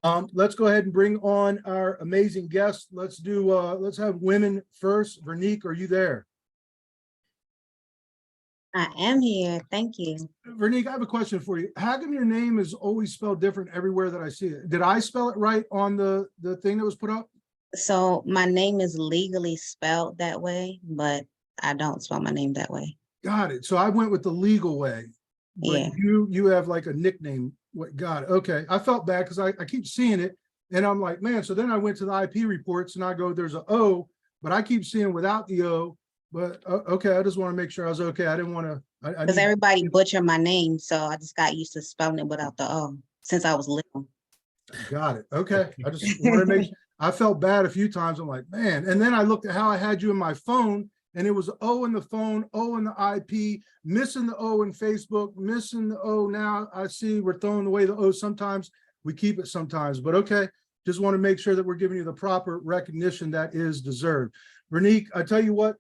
Let's go ahead and bring on our amazing guest. Let's have women first. Vernique, are you there? I am here. Thank you. Vernique, I have a question for you. How come your name is always spelled different everywhere that I see it? Did I spell it right on the thing that was put up? So my name is legally spelled that way, but I don't spell my name that way. Got it. So I went with the legal way. But Yeah. you have like a nickname. What? Got it. Okay. I felt bad because I keep seeing it and I'm like, man. So then I went to the IP reports and I go, there's an O, but I keep seeing without the O. But okay, I just want to make sure I was okay. I didn't want to. Because everybody butchered my name, so I just got used to spelling it without the O since I was little. Got it. Okay. I just want to make sure. I felt bad a few times. I'm like, man. And then I looked at how I had you in my phone and it was O in the phone, O in the IP, missing the O in Facebook, missing the O. Now I see we're throwing away the O. Sometimes we keep it sometimes, but okay. Just want to make sure that we're giving you the proper recognition that is deserved. Vernique, I tell you what,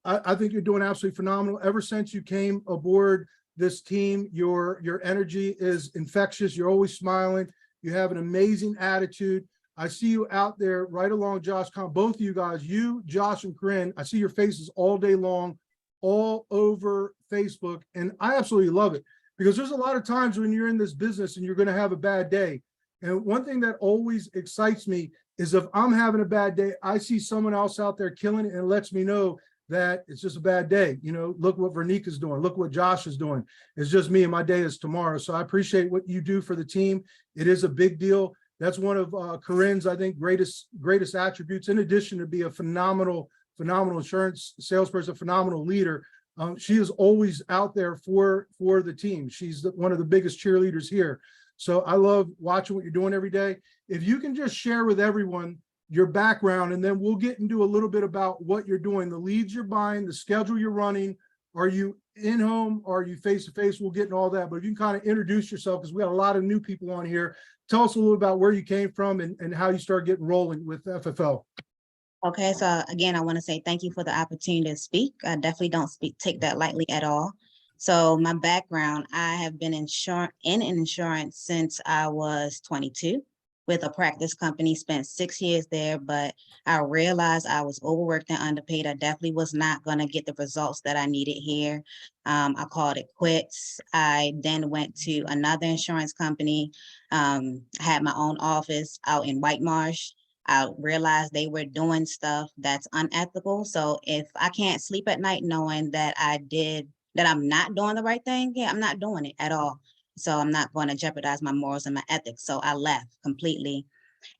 I think you're doing absolutely phenomenal. Ever since you came aboard this team, your energy is infectious. You're always smiling. You have an amazing attitude. I see you out there right along Josh, both of you guys, you, Josh, and Corinne. I see your faces all day long, all over Facebook. And I absolutely love it because there's a lot of times when you're in this business and you're going to have a bad day. And one thing that always excites me is if I'm having a bad day, I see someone else out there killing it and it lets me know that it's just a bad day. You know, look what Vernique is doing. Look what Josh is doing. It's just me and my day is tomorrow. So I appreciate what you do for the team. It is a big deal. That's one of Corinne's, I think, greatest attributes, in addition to be a phenomenal insurance salesperson, phenomenal leader. She is always out there for the team. She's one of the biggest cheerleaders here. So I love watching what you're doing every day. If you can just share with everyone your background, and then we'll get into a little bit about what you're doing, the leads you're buying, the schedule you're running. Are you in home? Are you face-to-face? We'll get into all that, but if you can kind of introduce yourself, because we got a lot of new people on here. Tell us a little about where you came from and how you started getting rolling with FFL. Okay, so again, I want to say thank you for the opportunity to speak. I definitely don't take that lightly at all. So my background, I have been in insurance since I was 22 with a practice company, spent 6 years there, but I realized I was overworked and underpaid. I definitely was not going to get the results that I needed here. I called it quits. I then went to another insurance company, had my own office out in White Marsh. I realized they were doing stuff that's unethical. So if I can't sleep at night knowing that I'm not doing the right thing, yeah, I'm not doing it at all. So I'm not going to jeopardize my morals and my ethics. So I left completely.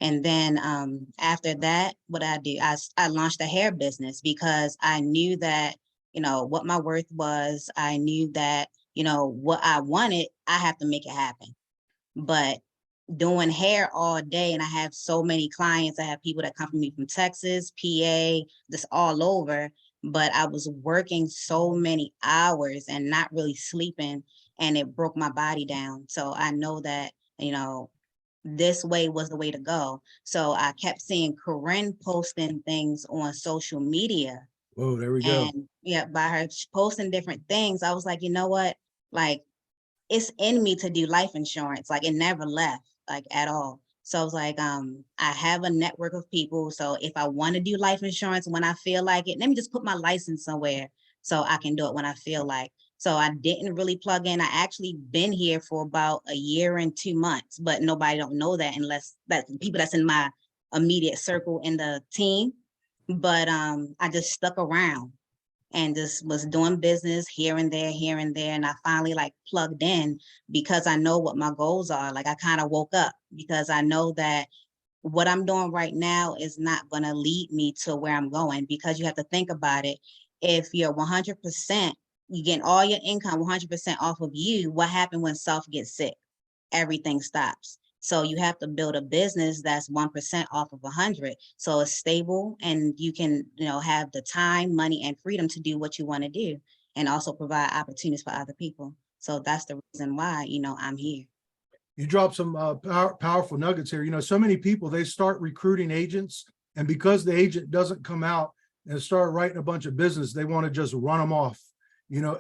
And then after that, what I do, I launched a hair business because I knew that, what my worth was. I knew that, what I wanted, I have to make it happen. But doing hair all day, and I have so many clients. I have people that come from me from Texas, PA, just all over. But I was working so many hours and not really sleeping, and it broke my body down. So I know that, this way was the way to go. So I kept seeing Corinne posting things on social media. Oh, there we go. And yeah, by her posting different things, I was like, you know what? Like, it's in me to do life insurance. Like, it never left, like, at all. So I was like, I have a network of people. So if I want to do life insurance when I feel like it, let me just put my license somewhere so I can do it when I feel like. So I didn't really plug in. I actually been here for about a year and 2 months, but nobody don't know that unless that's people that's in my immediate circle in the team. But I just stuck around and just was doing business here and there. And I finally like plugged in because I know what my goals are. Like, I kind of woke up because I know that what I'm doing right now is not going to lead me to where I'm going, because you have to think about it. If you're 100%, you get all your income 100% off of you, what happened when self gets sick? Everything stops. So you have to build a business that's 1% off of 100. So it's stable, and you can, have the time, money, and freedom to do what you want to do, and also provide opportunities for other people. So that's the reason why, I'm here. You dropped some powerful nuggets here. So many people, they start recruiting agents, and because the agent doesn't come out and start writing a bunch of business, they want to just run them off.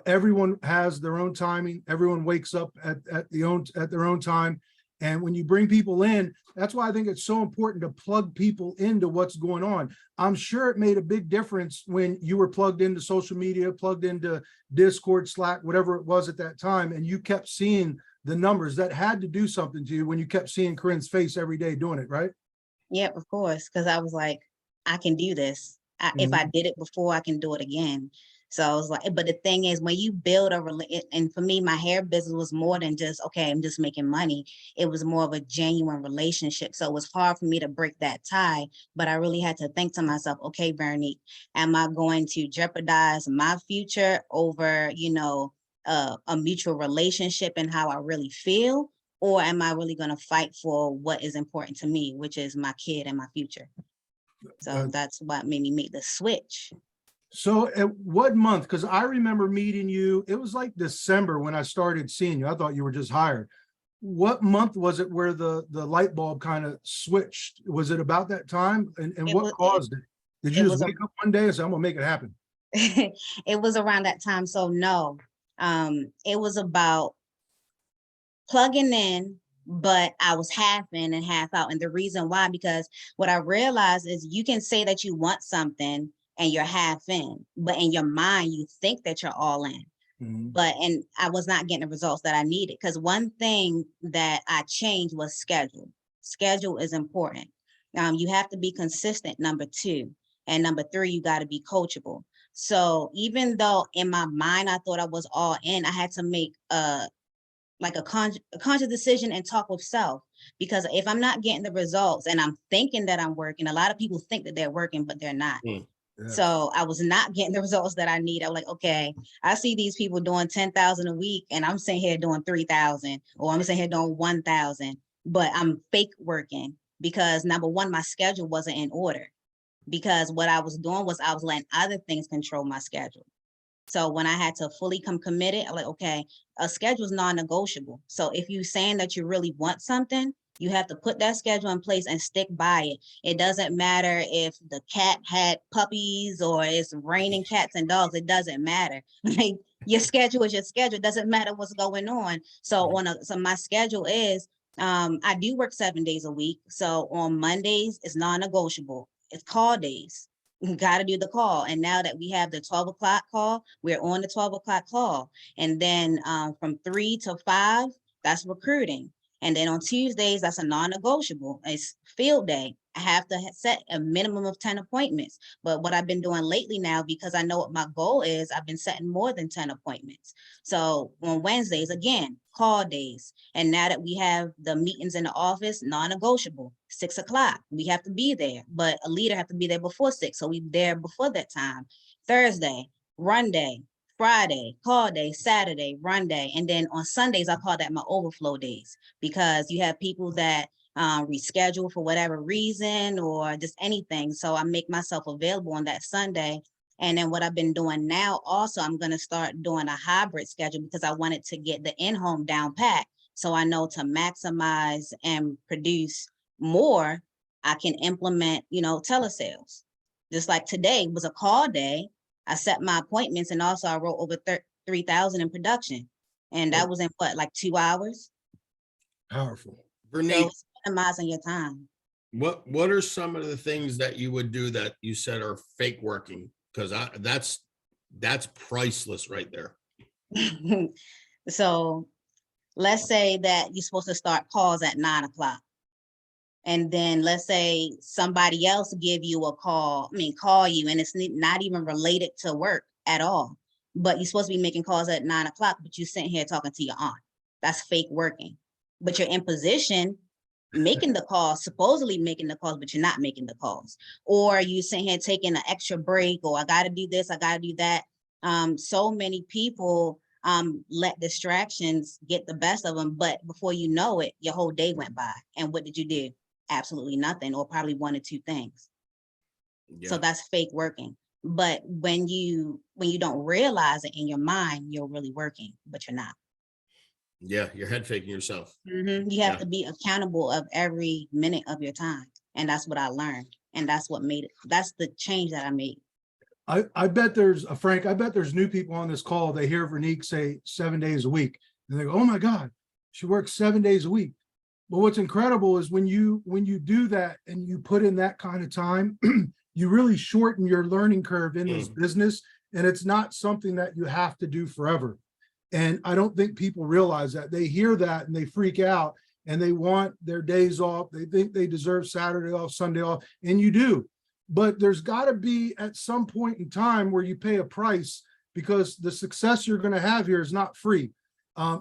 Everyone has their own timing. Everyone wakes up at their own time. And when you bring people in, that's why I think it's so important to plug people into what's going on. I'm sure it made a big difference when you were plugged into social media, plugged into Discord, Slack, whatever it was at that time, and you kept seeing the numbers. That had to do something to you when you kept seeing Corinne's face every day doing it, right? Yep, of course, because I was like, I can do this. If I did it before, I can do it again. So I was like, but the thing is, when you build and for me, my hair business was more than just, okay, I'm just making money. It was more of a genuine relationship. So it was hard for me to break that tie, but I really had to think to myself, okay, Vernique, am I going to jeopardize my future over, a mutual relationship and how I really feel? Or am I really going to fight for what is important to me, which is my kid and my future? So that's what made me make the switch. So at what month? Because I remember meeting you, it was like December when I started seeing you. I thought you were just hired. What month was it where the light bulb kind of switched? Was it about that time? And what caused it? Did you just wake up one day and say, I'm gonna make it happen? It was around that time. So no, it was about plugging in, but I was half in and half out. And the reason why, because what I realized is you can say that you want something and you're half in, but in your mind, you think that you're all in. And I was not getting the results that I needed, because one thing that I changed was schedule. Schedule is important. You have to be consistent, number 2. And number 3, you got to be coachable. So even though in my mind, I thought I was all in, I had to make a conscious decision and talk with self, because if I'm not getting the results and I'm thinking that I'm working, a lot of people think that they're working, but they're not. Yes. So I was not getting the results that I need. I was like, okay, I see these people doing 10,000 a week and I'm sitting here doing 3,000, or I'm sitting here doing 1,000, but I'm fake working because number 1, my schedule wasn't in order, because what I was doing was I was letting other things control my schedule. So when I had to fully come committed, I'm like, okay, a schedule is non-negotiable. So if you're saying that you really want something, you have to put that schedule in place and stick by it. It doesn't matter if the cat had puppies or it's raining cats and dogs. It doesn't matter. Like, your schedule is your schedule. It doesn't matter what's going on. So so my schedule is, I do work 7 days a week. So on Mondays, it's non-negotiable. It's call days. You got to do the call. And now that we have the 12 o'clock call, we're on the 12 o'clock call. And then from 3 to 5, that's recruiting. And then on Tuesdays, that's a non-negotiable. It's field day. I have to set a minimum of 10 appointments. But what I've been doing lately now, because I know what my goal is, I've been setting more than 10 appointments. So on Wednesdays, again, call days. And now that we have the meetings in the office, non-negotiable, 6 o'clock, we have to be there. But a leader have to be there before 6. So we're there before that time. Thursday, run day. Friday, call day. Saturday, run day. And then on Sundays, I call that my overflow days, because you have people that reschedule for whatever reason or just anything. So I make myself available on that Sunday. And then what I've been doing now, also, I'm going to start doing a hybrid schedule, because I wanted to get the in-home down pat. So I know to maximize and produce more, I can implement, telesales. Just like today was a call day. I set my appointments, and also I wrote over 3,000 in production. And that was in like 2 hours. Powerful. Vernique, so it's minimizing your time. what are some of the things that you would do that you said are fake working? Because that's priceless right there. So let's say that you're supposed to start calls at 9 o'clock. And then let's say somebody else give you a call you, and it's not even related to work at all. But you're supposed to be making calls at 9 o'clock, but you're sitting here talking to your aunt. That's fake working. But you're in position making the calls, supposedly making the calls, but you're not making the calls. Or you sitting here taking an extra break, or I got to do this, I got to do that. So many people let distractions get the best of them, but before you know it, your whole day went by. And what did you do? Absolutely nothing, or probably 1 or 2 things. Yeah. So that's fake working. But when you don't realize it in your mind, you're really working, but you're not. Yeah, you're head faking yourself. You have to be accountable of every minute of your time. And that's what I learned. And that's what made it. That's the change that I made. I bet there's Frank, I bet there's new people on this call. They hear Vernique say 7 days a week and they go, oh my God, she works 7 days a week. But what's incredible is when you do that and you put in that kind of time, you really shorten your learning curve in this business. And it's not something that you have to do forever. And I don't think people realize that. They hear that and they freak out and they want their days off. They think they deserve Saturday off, Sunday off, and you do. But there's got to be at some point in time where you pay a price, because the success you're going to have here is not free.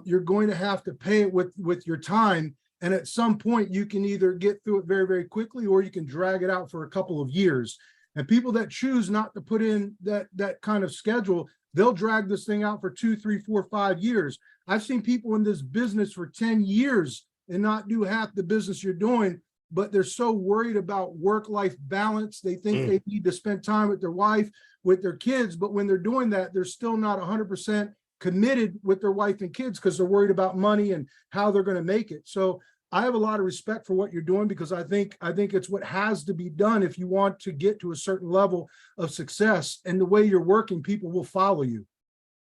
You're going to have to pay it with your time. And at some point you can either get through it very, very quickly, or you can drag it out for a couple of years. And people that choose not to put in that kind of schedule, they'll drag this thing out for 2, 3, 4, 5 years. I've seen people in this business for 10 years and not do half the business you're doing, but they're so worried about work-life balance. They think they need to spend time with their wife, with their kids, but when they're doing that, they're still not 100% committed with their wife and kids because they're worried about money and how they're going to make it. So I have a lot of respect for what you're doing, because I think it's what has to be done if you want to get to a certain level of success. And the way you're working, people will follow you,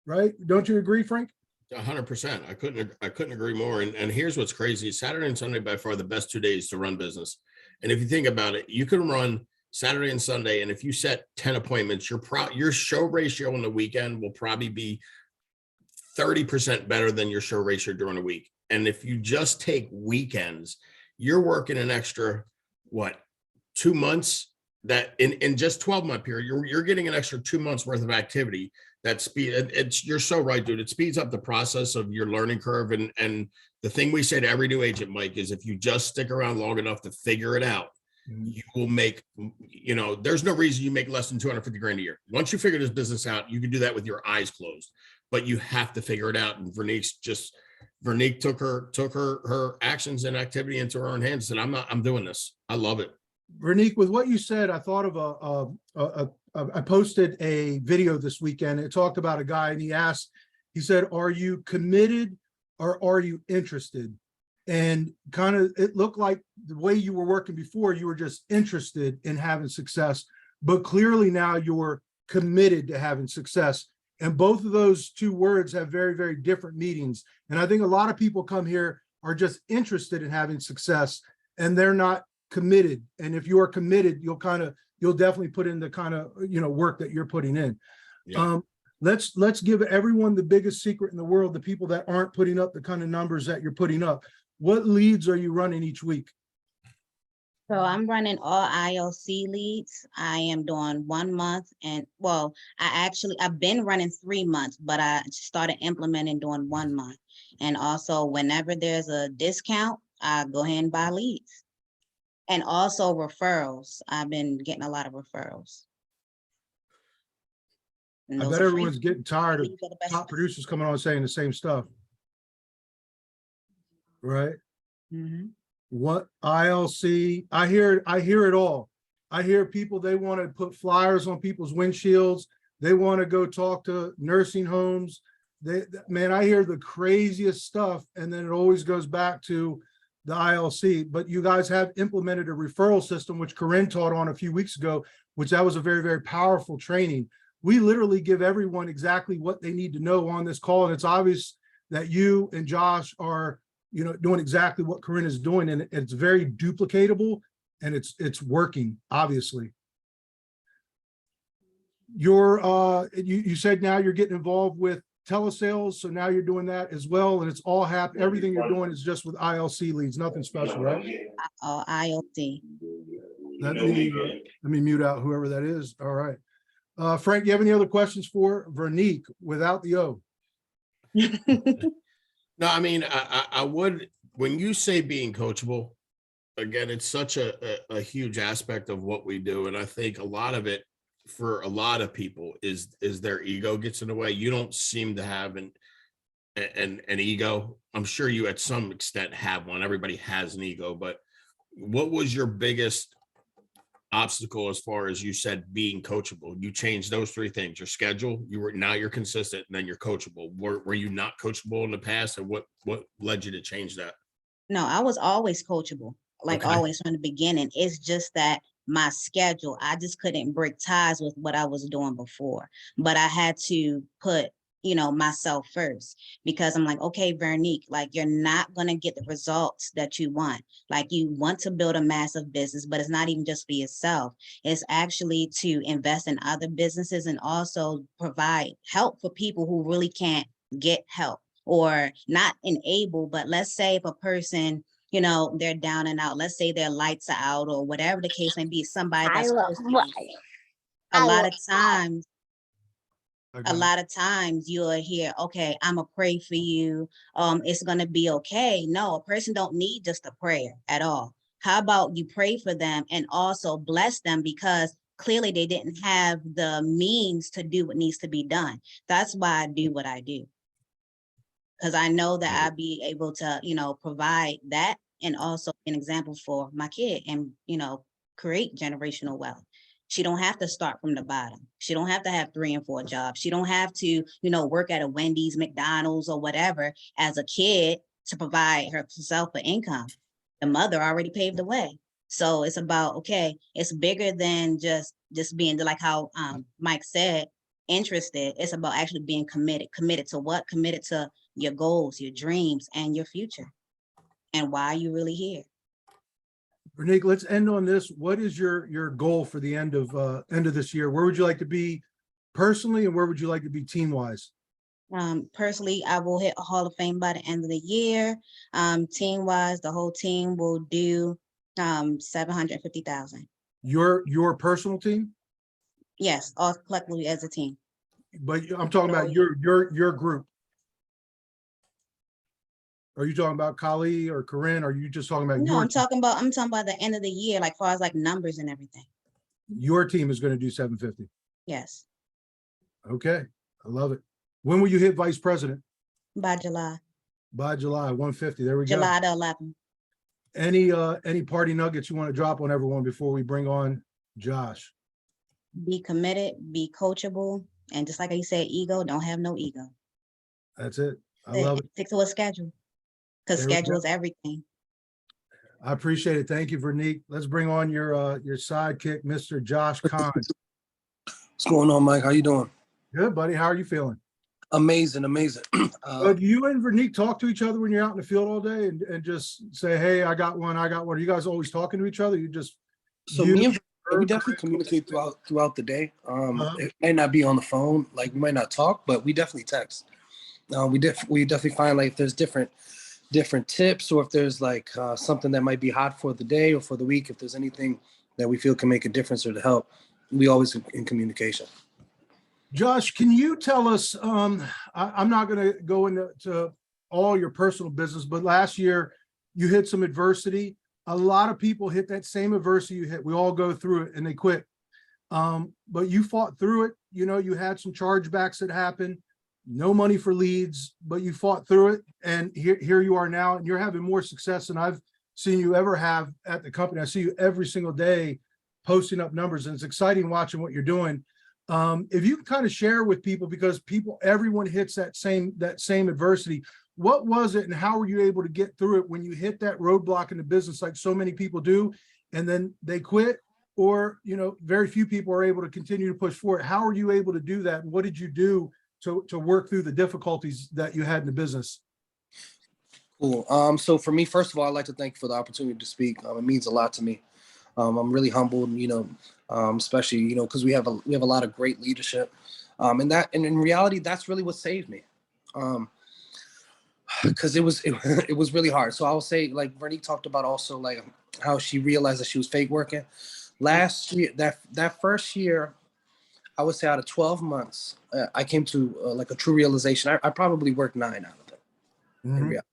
right? Don't you agree, Frank? 100%. I couldn't agree more. And here's what's crazy: Saturday and Sunday by far the best 2 days to run business. And if you think about it, you can run Saturday and Sunday, and if you set 10 appointments, your show ratio on the weekend will probably be 30% better than your show ratio during the week. And if you just take weekends, you're working an extra, 2 months, that in just 12-month period, you're getting an extra 2 months worth of activity. That speed, you're so right, dude. It speeds up the process of your learning curve. And the thing we say to every new agent, Mike, is if you just stick around long enough to figure it out, you will make, there's no reason you make less than 250 grand a year. Once you figure this business out, you can do that with your eyes closed, but you have to figure it out. And Vernique took her actions and activity into her own hands and said, I'm doing this. I love it. Vernique, with what you said, I thought of I posted a video this weekend. It talked about a guy, and he said, are you committed or are you interested? And kind of, it looked like the way you were working before, you were just interested in having success, but clearly now you're committed to having success. And both of those two words have very, very different meanings. And I think a lot of people come here are just interested in having success, and they're not committed. And if you are committed, you'll definitely put in the kind of work that you're putting in. Yeah. Let's give everyone the biggest secret in the world, the people that aren't putting up the kind of numbers that you're putting up. What leads are you running each week? So I'm running all ILC leads. I am doing 1 month, and I've been running 3 months, but I started implementing doing 1 month. And also whenever there's a discount, I go ahead and buy leads. And also referrals. I've been getting a lot of referrals. I bet everyone's getting tired of top producers coming on saying the same stuff. Right? Mm-hmm. What ILC? I hear it all. I hear people, they want to put flyers on people's windshields. They want to go talk to nursing homes. Man, I hear the craziest stuff, and then it always goes back to the ILC. But you guys have implemented a referral system, which Corinne taught on a few weeks ago, which that was a very, very powerful training. We literally give everyone exactly what they need to know on this call. And it's obvious that you and Josh are, doing exactly what Corinne is doing. And it's very duplicatable, and it's working, obviously. You said now you're getting involved with telesales, so now you're doing that as well, and it's all happening. Everything you're doing is just with ILC leads, nothing special, right? ILC. Let me mute out whoever that is. All right. Frank, you have any other questions for Vernique without the O? No, I mean, I would, when you say being coachable, again, it's such a huge aspect of what we do. And I think a lot of it for a lot of people is their ego gets in the way. You don't seem to have an ego. I'm sure you at some extent have one. Everybody has an ego, but what was your biggest obstacle as far as you said being coachable? You changed those 3 things: your schedule, now you're consistent, and then you're coachable. Were you not coachable in the past, and what led you to change that? No, I was always coachable, always from the beginning. It's just that my schedule, I just couldn't break ties with what I was doing before, but I had to put myself first, because I'm like, okay, Vernique, like you're not going to get the results that you want. Like you want to build a massive business, but it's not even just for yourself. It's actually to invest in other businesses and also provide help for people who really can't get help, or not enable, but let's say if a person, they're down and out, let's say their lights are out or whatever the case may be, somebody that's close to you. A lot of times, you'll hear, okay, I'm gonna pray for you. It's gonna be okay. No, a person don't need just a prayer at all. How about you pray for them and also bless them, because clearly they didn't have the means to do what needs to be done. That's why I do what I do. Because I know that I'll be able to, provide that and also an example for my kid and, create generational wealth. She don't have to start from the bottom. She don't have to have 3 and 4 jobs. She don't have to, work at a Wendy's, McDonald's, or whatever as a kid to provide herself an income. The mother already paved the way. So it's about, okay, it's bigger than just being like how Mike said, interested. It's about actually being committed. Committed to what? Committed to your goals, your dreams, and your future, and why are you really here. Vernique, let's end on this. What is your goal for the end of this year? Where would you like to be personally, and where would you like to be team wise? Personally, I will hit a Hall of Fame by the end of the year. Team wise, the whole team will do 750,000. Your personal team? Yes, all collectively as a team. But I'm talking about your group. Are you talking about Kali or Corinne? Or are you just talking about No, your I'm talking about the end of the year, like far as like numbers and everything. Your team is going to do 750. Yes. Okay, I love it. When will you hit vice president? By July. By July, 150. There we go. July the 11th. Any party nuggets you want to drop on everyone before we bring on Josh? Be committed, be coachable, and just like you said, don't have no ego. That's it. I love it. Stick to a schedule, because schedule is everything. I appreciate it. Thank you, Vernique. Let's bring on your sidekick, Mr. Josh Kahn. What's going on, Mike? How you doing? Good, buddy. How are you feeling? Amazing. Do you and Vernique talk to each other when you're out in the field all day and just say, hey, I got one. Are you guys always talking to each other? Me and we definitely communicate throughout the day. It might not be on the phone, like we might not talk, but we definitely text. We definitely find like if there's different tips, or if there's like something that might be hot for the day or for the week, if there's anything that we feel can make a difference or to help, we always in communication. Josh, can you tell us, I'm not going to go into all your personal business, but last year you hit some adversity. A lot of people hit that same adversity you hit. We all go through it and they quit. But you fought through it. You had some chargebacks that happened, no money for leads, but you fought through it. And here you are now, and you're having more success than I've seen you ever have at the company. I see you every single day posting up numbers, and it's exciting watching what you're doing. If you can kind of share with people, because everyone hits that same adversity. What was it, and how were you able to get through it when you hit that roadblock in the business, like so many people do, and then they quit, or very few people are able to continue to push forward? How are you able to do that? And what did you do to work through the difficulties that you had in the business? Cool. So for me, first of all, I'd like to thank you for the opportunity to speak. It means a lot to me. I'm really humbled, especially, because we have a lot of great leadership. And in reality, that's really what saved me. Because it was really hard. So I will say, like Vernique talked about also, like how she realized that she was fake working. Last year, that first year, I would say out of 12 months, I came to like a true realization. I probably worked 9 out of it. In reality.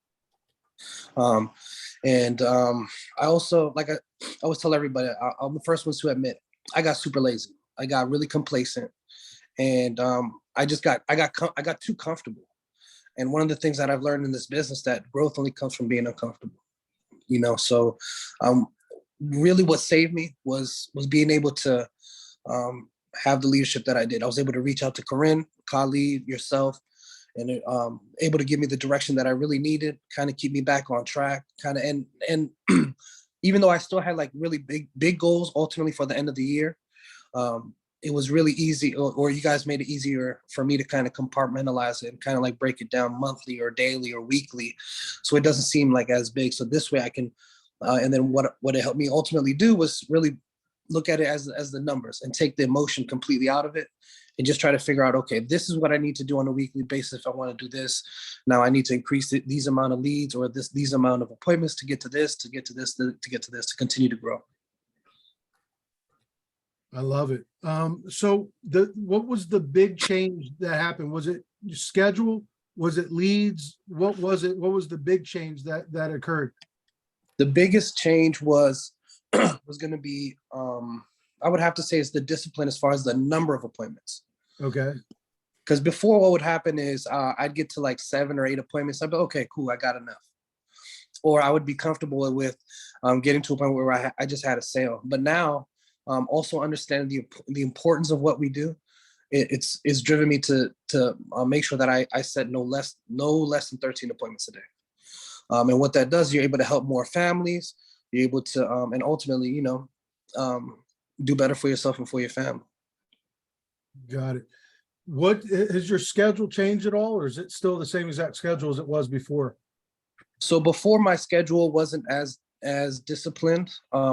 I also, like I always tell everybody, I'm the first ones to admit I got super lazy. I got really complacent, and I got too comfortable. And one of the things that I've learned in this business, that growth only comes from being uncomfortable. So really what saved me was being able to have the leadership that I did. I was able to reach out to Corinne, Kali, yourself, and able to give me the direction that I really needed, kind of keep me back on track, kind of, and even though I still had like really big goals ultimately for the end of the year, it was really easy, or you guys made it easier for me to kind of compartmentalize it and kind of like break it down monthly or daily or weekly, so it doesn't seem like as big. So this way I can, and then what it helped me ultimately do was really look at it as the numbers and take the emotion completely out of it, and just try to figure out, okay, this is what I need to do on a weekly basis if I want to do this. Now I need to increase these amount of leads or these amount of appointments to get to this, to get to this, to get to this, to continue to grow. I love it. So what was the big change that happened? Was it your schedule? Was it leads? What was it? What was the big change that occurred? The biggest change was going to be, I would have to say, is the discipline as far as the number of appointments. Okay. Because before, what would happen is I'd get to like 7 or 8 appointments. I'd be, okay, cool, I got enough. Or I would be comfortable with getting to a point where I just had a sale. But now, also understanding the importance of what we do, it's driven me to make sure that I set no less than 13 appointments a day. And what that does, you're able to help more families. You're able to, and ultimately, do better for yourself and for your family. Got it. What has your schedule changed at all, or is it still the same exact schedule as it was before? So before, my schedule wasn't as disciplined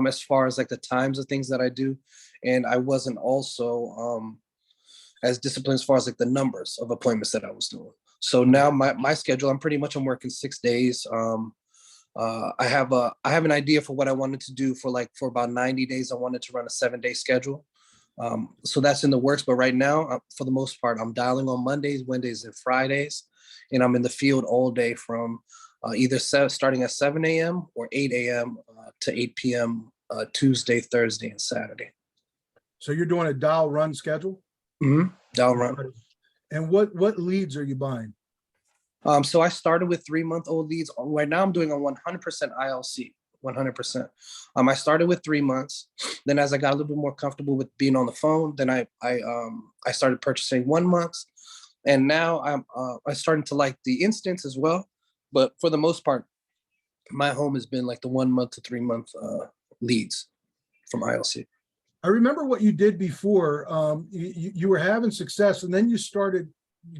as far as like the times of things that I do, and I wasn't also as disciplined as far as like the numbers of appointments that I was doing. So now my schedule, I'm working 6 days. I have an idea for what I wanted to do for about 90 days. I wanted to run a 7-day schedule. So that's in the works. But right now, for the most part, I'm dialing on Mondays, Wednesdays, and Fridays. And I'm in the field all day from either starting at 7 a.m. or 8 a.m. To 8 p.m. Tuesday, Thursday, and Saturday. So you're doing a dial run schedule? Mm-hmm. Dial run. And what leads are you buying? So I started with 3-month-old leads. Right now I'm doing a 100% ILC, 100%. I started with 3 months. Then as I got a little bit more comfortable with being on the phone, then I started purchasing 1 month. And now I'm starting to like the instance as well. But for the most part, my home has been like the 1 month to 3 month leads from ILC. I remember what you did before. You were having success, and then you started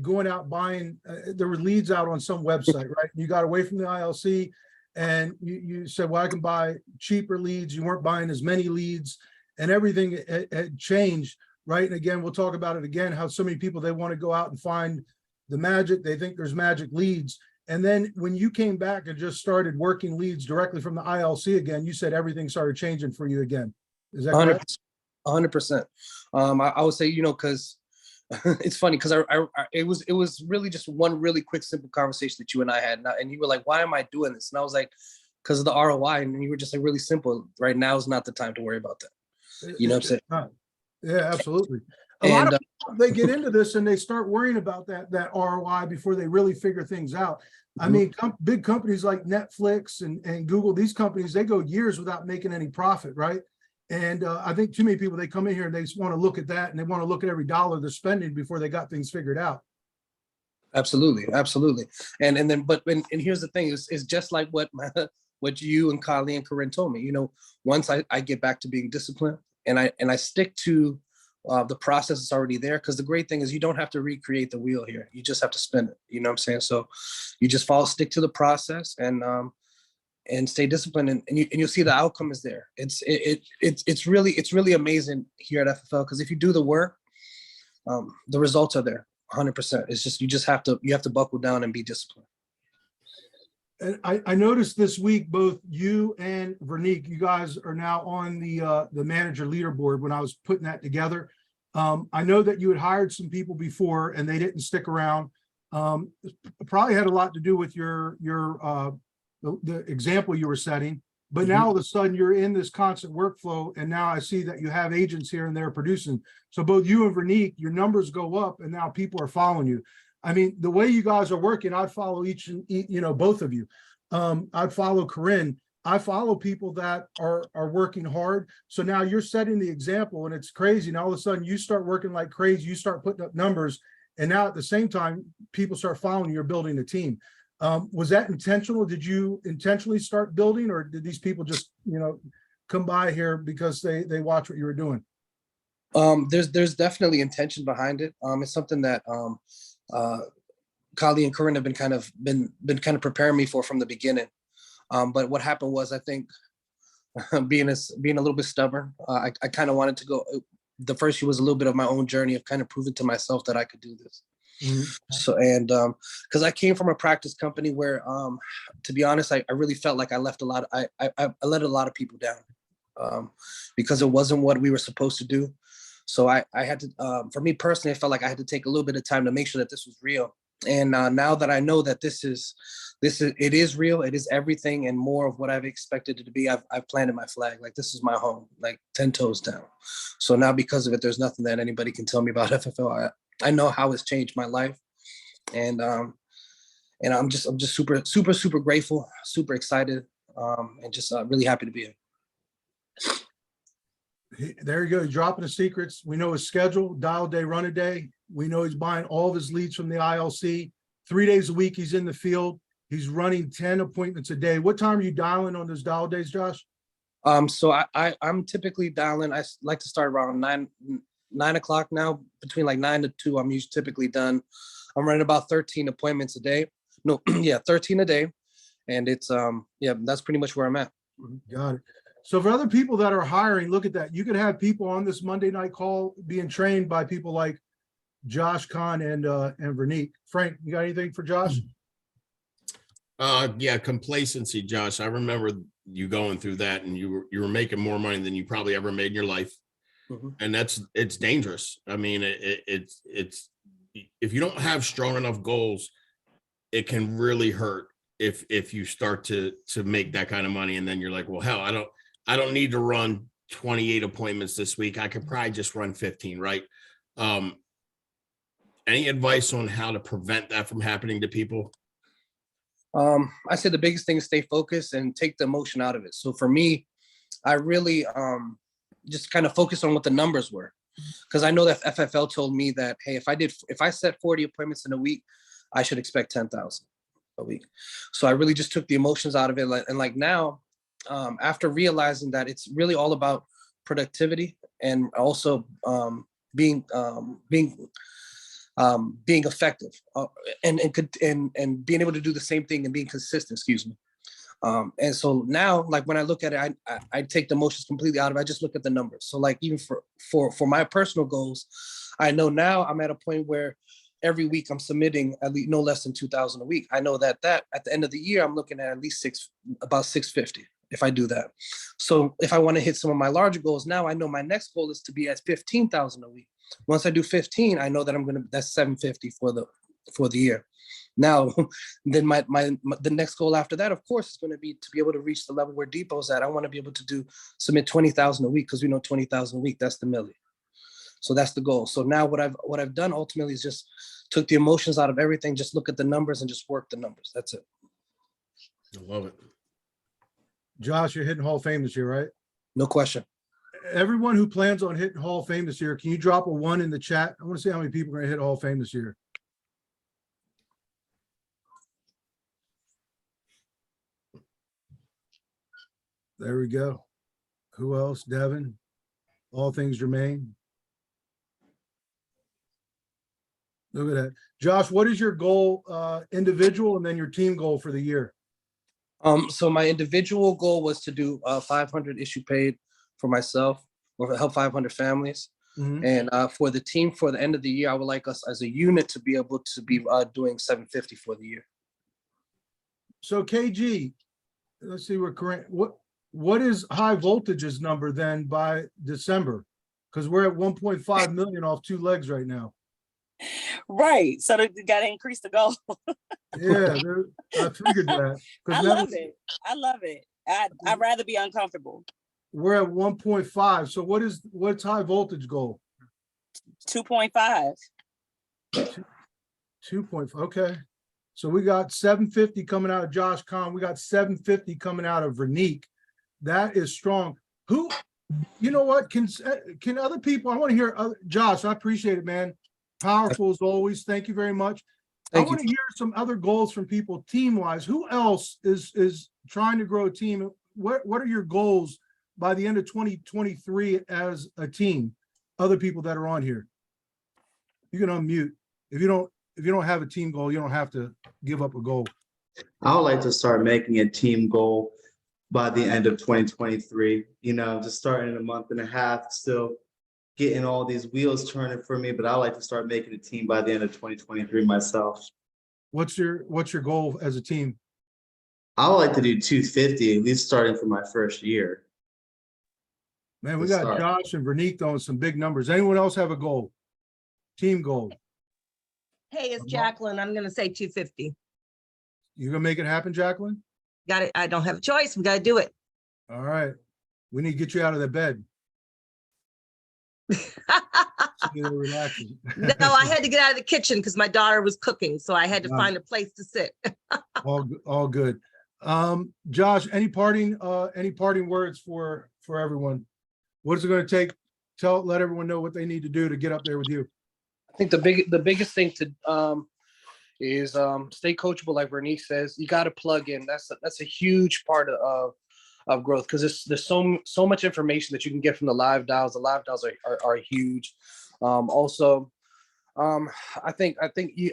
going out buying. There were leads out on some website, right? You got away from the ILC, and you said, "Well, I can buy cheaper leads." You weren't buying as many leads, and everything had changed, right? And again, we'll talk about it again. How so many people, they want to go out and find the magic. They think there's magic leads. And then when you came back and just started working leads directly from the ILC again, you said everything started changing for you again. Is that correct? 100%. I would say, because it's funny, because it was really just one really quick, simple conversation that you and I had, and you were like, "Why am I doing this?" And I was like, "Because of the ROI." And you were just like, really simple. Right now is not the time to worry about that. You know what I'm saying? Yeah, absolutely. A lot of people, they get into this and they start worrying about that ROI before they really figure things out. I mean, big companies like Netflix and Google, these companies, they go years without making any profit, right? And I think too many people, they come in here and they just want to look at that, and they want to look at every dollar they're spending before they got things figured out. Absolutely. And here's the thing, is just like what you and Kylie and Corinne told me. Once I get back to being disciplined and I stick to the process is already there, because the great thing is you don't have to recreate the wheel here. You just have to spin it. You know what I'm saying? So you just stick to the process and stay disciplined, and you'll see the outcome is there. It's really amazing here at FFL, because if you do the work, the results are there 100%. It's just you have to buckle down and be disciplined. And I noticed this week, both you and Vernique, you guys are now on the manager leaderboard when I was putting that together. I know that you had hired some people before and they didn't stick around. Probably had a lot to do with the example you were setting, but now all of a sudden you're in this constant workflow, and now I see that you have agents here and there producing. So both you and Vernique, your numbers go up, and now people are following you. I mean, the way you guys are working, I'd follow both of you. I'd follow Corinne. I follow people that are working hard. So now you're setting the example, and it's crazy. Now all of a sudden you start working like crazy. You start putting up numbers, and now at the same time, people start following you. You're building a team. Was that intentional? Did you intentionally start building, or did these people just, come by here because they watch what you were doing? There's definitely intention behind it. It's something that Kali and Corinne have been kind of preparing me for from the beginning. But what happened was, I think, being a little bit stubborn, I kind of wanted to go. The first year was a little bit of my own journey of kind of proving to myself that I could do this. So, and because I came from a practice company where, to be honest, I really felt like I let a lot of people down because it wasn't what we were supposed to do. So I had to, for me personally, I felt like I had to take a little bit of time to make sure that this was real. And now that I know that it is real, it is everything and more of what I've expected it to be, I've planted my flag. Like, this is my home, like 10 toes down. So now because of it, there's nothing that anybody can tell me about FFL. I know how it's changed my life. And I'm just super grateful, super excited, and just really happy to be here. There you go. He's dropping the secrets. We know his schedule, dial day, run a day. We know he's buying all of his leads from the ILC. 3 days a week, he's in the field. He's running 10 appointments a day. What time are you dialing on those dial days, Josh? So I'm typically dialing. I like to start around 9 o'clock now. Between like 9 to 2, I'm usually typically done. I'm running about 13 appointments a day. No, yeah, 13 a day. And it's, that's pretty much where I'm at. Got it. So for other people that are hiring, look at that. You could have people on this Monday night call being trained by people like Josh Kahn and Vernique. Frank, you got anything for Josh? Yeah, complacency, Josh. I remember you going through that, and you were making more money than you probably ever made in your life. And it's dangerous. I mean, it's if you don't have strong enough goals, it can really hurt if you start to make that kind of money, and then you're like, well, hell, I don't need to run 28 appointments this week. I could probably just run 15, right? Any advice on how to prevent that from happening to people? I said the biggest thing is stay focused and take the emotion out of it. So for me, I really just kind of focused on what the numbers were, because I know that FFL told me that, hey, if I set 40 appointments in a week, I should expect 10,000 a week. So I really just took the emotions out of it. And like now, after realizing that it's really all about productivity and also being effective and being able to do the same thing and being consistent, excuse me. And so now, like, when I look at it, I take the emotions completely out of it. I just look at the numbers. So like, even for my personal goals, I know now I'm at a point where every week I'm submitting at least no less than 2,000 a week. I know that at the end of the year, I'm looking at least about 650 if I do that. So if I want to hit some of my larger goals, now I know my next goal is to be at 15,000 a week. Once I do 15, I know that that's 750 for the year. Now, then the next goal after that, of course, is going to be to be able to reach the level where Depot's at. I want to be able to submit 20,000 a week, because we know 20,000 a week, that's the million. So that's the goal. So now what I've done ultimately is just took the emotions out of everything, just look at the numbers and just work the numbers. That's it. I love it. Josh, you're hitting Hall of Fame this year, right? No question. Everyone who plans on hitting Hall of Fame this year, can you drop a 1 in the chat? I want to see how many people are going to hit Hall of Fame this year. There we go. Who else? Devin. All things Jermaine. Look at that. Josh, what is your goal, individual, and then your team goal for the year? So my individual goal was to do 500 issue paid for myself, or help 500 families. And for the team, for the end of the year, I would like us as a unit to be able to be doing 750 for the year. So KG, let's see what is high voltage's number then by December? Because we're at 1.5 million off 2 legs right now. Right. So they got to increase the goal. Yeah, I figured that. I love it. I love it. I'd rather be uncomfortable. We're at 1.5. So what's high voltage goal? 2.5. 2.5. Okay. So we got 750 coming out of Josh Kahn. We got 750 coming out of Vernique. That is strong. Who, you know what, can other people, I want to hear, Josh, I appreciate it, man. Powerful as always. Thank you very much. I want to hear some other goals from people team-wise. Who else is trying to grow a team? What are your goals by the end of 2023 as a team? other people that are on here. You can unmute. If you don't have a team goal, you don't have to give up a goal. I would like to start making a team goal by the end of 2023. You know, just starting in a month and a half, still getting all these wheels turning for me, but I like to start making a team by the end of 2023 myself. What's your goal as a team? I would like to do 250, at least starting for my first year. Man, we to got start. Josh and Vernique throwing some big numbers. Anyone else have a goal? Team goal. Hey, it's Jacqueline. I'm gonna say 250. You gonna make it happen, Jacqueline? Got it. I don't have a choice. We gotta do it. All right. We need to get you out of the bed. So you're relaxing. No, I had to get out of the kitchen because my daughter was cooking, so I had to Wow. find a place to sit. all good. Josh, any parting words for everyone? What is it going to take? Let everyone know what they need to do to get up there with you. I think the biggest thing to is stay coachable, like Vernique says. You got to plug in. That's a huge part of growth, because there's so much information that you can get from the live dials. The live dials are huge. Also, I think you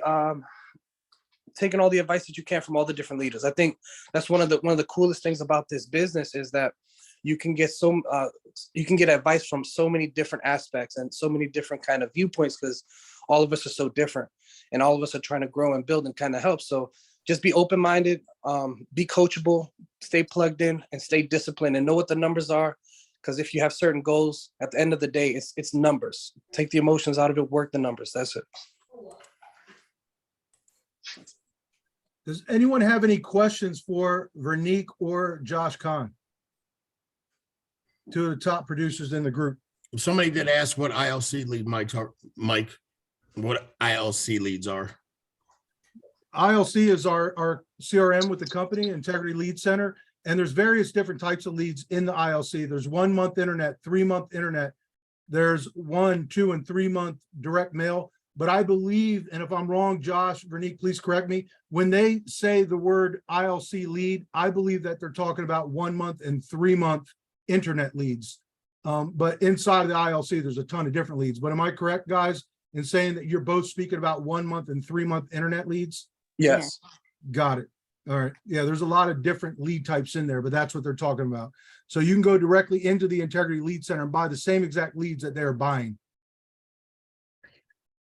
taking all the advice that you can from all the different leaders. I think that's one of the coolest things about this business is that you can get advice from so many different aspects and so many different kind of viewpoints, because all of us are so different and all of us are trying to grow and build and kind of help. So just be open-minded, be coachable, stay plugged in, and stay disciplined, and know what the numbers are. Because if you have certain goals, at the end of the day, it's numbers. Take the emotions out of it, work the numbers. That's it. Does anyone have any questions for Vernique or Josh Kahn? Two of the top producers in the group. Somebody did ask what ILC lead Mike, what ILC leads are. ILC is our CRM with the company, Integrity Lead Center. And there's various different types of leads in the ILC. There's 1 month internet, 3 month internet. There's 1, 2, and 3 month direct mail. But I believe, and if I'm wrong, Josh, Vernique, please correct me. When they say the word ILC lead, I believe that they're talking about 1 month and 3 month internet leads. But inside of the ILC, there's a ton of different leads. But am I correct, guys, in saying that you're both speaking about 1 month and 3 month internet leads? Yes. Got it. All right. Yeah, there's a lot of different lead types in there, but that's what they're talking about. So you can go directly into the Integrity Lead Center and buy the same exact leads that they're buying.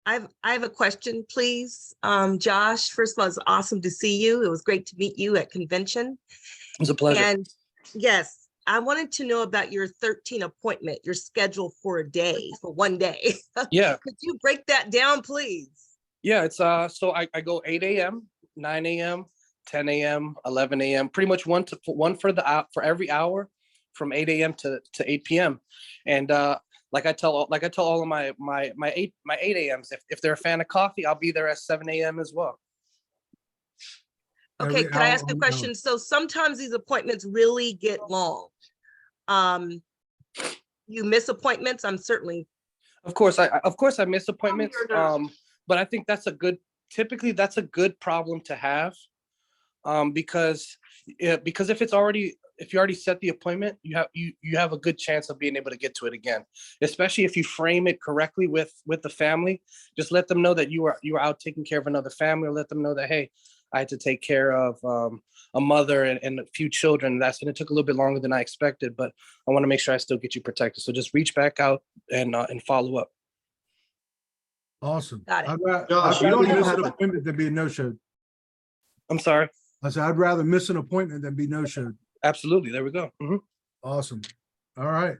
I have a question, please. Josh, first of all, it's awesome to see you. It was great to meet you at convention. It was a pleasure. And yes, I wanted to know about your 13 appointment, your schedule for a day, for 1 day. Yeah. Could you break that down, please? Yeah, it's so I go 8 a.m., 9 a.m., 10 a.m., 11 a.m., pretty much one for every hour from 8 a.m. to 8 p.m. And like I tell all of my 8 a.m.s, if they're a fan of coffee, I'll be there at 7 a.m. as well. Okay, can I ask a question? So sometimes these appointments really get long. You miss appointments? I'm certainly. Of course I miss appointments. But I think typically that's a good problem to have. Because if you already set the appointment, you have a good chance of being able to get to it again, especially if you frame it correctly with the family. Just let them know that you are out taking care of another family, or let them know that, hey, I had to take care of a mother and a few children. And it took a little bit longer than I expected, but I want to make sure I still get you protected. So just reach back out and follow up. Awesome. Got it. Josh, I'd you don't rather even miss have an to- appointment than be no-showed. I'm sorry. I said, I'd rather miss an appointment than be no-showed. Absolutely. There we go. Mhm. Awesome. All right.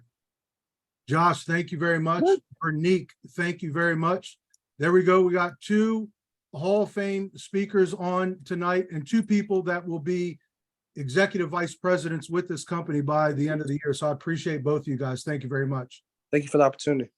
Josh, thank you very much. Vernique, thank you very much. There we go. We got 2 Hall of Fame speakers on tonight and 2 people that will be executive vice presidents with this company by the end of the year. So I appreciate both of you guys. Thank you very much. Thank you for the opportunity.